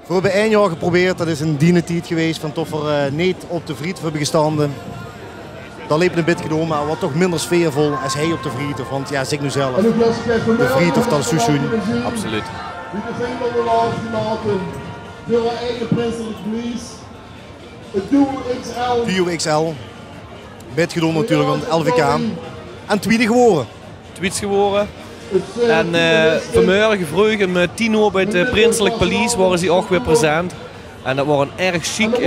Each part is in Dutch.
We hebben één jaar geprobeerd, dat is een dienentijd geweest van toch niet op de Vriet hebben gestanden. Dat liep een beetje gedaan, maar wat toch minder sfeervol als hij op de Vriet. Want ja, zeg nu zelf, de Vriet of dat is seizoen. Absoluut. Die bevindt op de laatste maten. Voor haar eigen prinselijk verlies. Het Duo XL. Duo XL. Bed gedaan natuurlijk aan het LVK. En tweede geworden. Tweets geworden. En vanmorgen vroeg om 10 uur bij het Prinselijk Paleis waren ze ook weer present. En dat was een erg chic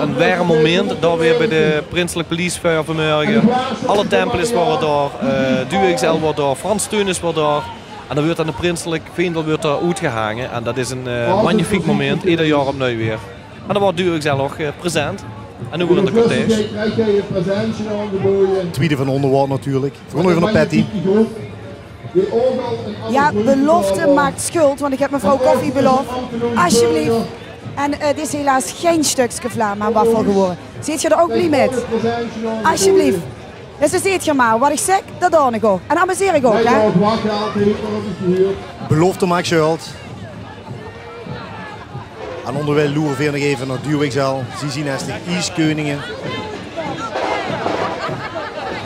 een warm moment daar weer bij de Prinselijk Paleis vanmorgen. Alle tempels waren daar, Duo XL was daar, Frans Teunis was daar. En dan wordt aan de Prinselijk Vendel wordt daar uitgehangen. En dat is een magnifiek moment, ieder jaar opnieuw weer. En dan was Duo XL ook present. En nu weer in de cortège. Tweede van onderwater natuurlijk. Voor nog even naar Patty. Ja, belofte maakt schuld, want ik heb mevrouw Koffie beloofd. Alsjeblieft. En het is helaas geen stukje vla, maar waffel geworden. Zit je er ook niet met? Alsjeblieft. Dus dan ziet je maar, wat ik zeg, dat doe ik ook. En amuseer ik ook, hè? Belofte maakt schuld. En onderwijl loeren we nog even naar Duo XL. Ze zien als de IJskoningen.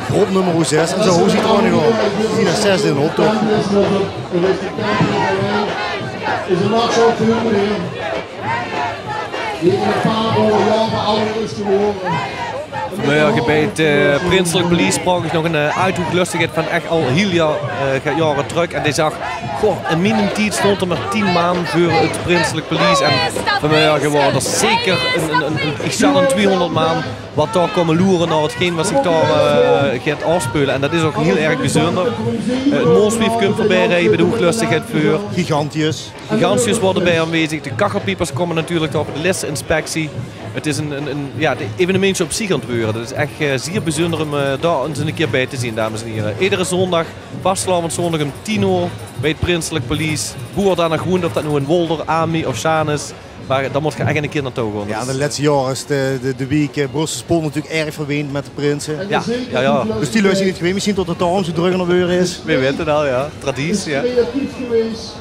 Groep nummer 6 en zo ziet het er nog op. Ze zien er 6 in de optocht. Is er nog zo veel meer? Die in een paar jaar van ouder is geworden. Vanmorgen bij het Prinselijk Paleis sprak ik nog een uithoeklustigheid van echt al heel jaren terug. En die zag, goh, in mijn tijd stond er maar 10 maanden voor het Prinselijk Paleis. En vanmorgen waren er zeker ik zal een 200 man wat daar komen loeren naar hetgeen wat zich daar gaat afspelen. En dat is ook heel erg bijzonder. Het Mooswief komt voorbij rijden bij de hoeklustigheid voor. Gigantius. Gigantius worden bij aanwezig. De kachelpiepers komen natuurlijk op de listeninspectie. Het is een evenementje op zich aan het worden. Het is echt zeer bijzonder om daar eens een keer bij te zien, dames en heren. Iedere zondag, vastelavond zondag om 10 uur bij het Prinselijk Paleis. Boer daar naar groen, of dat nu in Wolder, Ami of Sjaan is. Maar daar moet je echt een keer naartoe gaan. Ja, de laatste jaren is de week Brussel natuurlijk erg verweend met de prinsen. Ja. Dus die luisteren niet geweest. Misschien tot de toon zo druk aan de beur is. We weten het al, ja. Traditie, ja. Creatief geweest.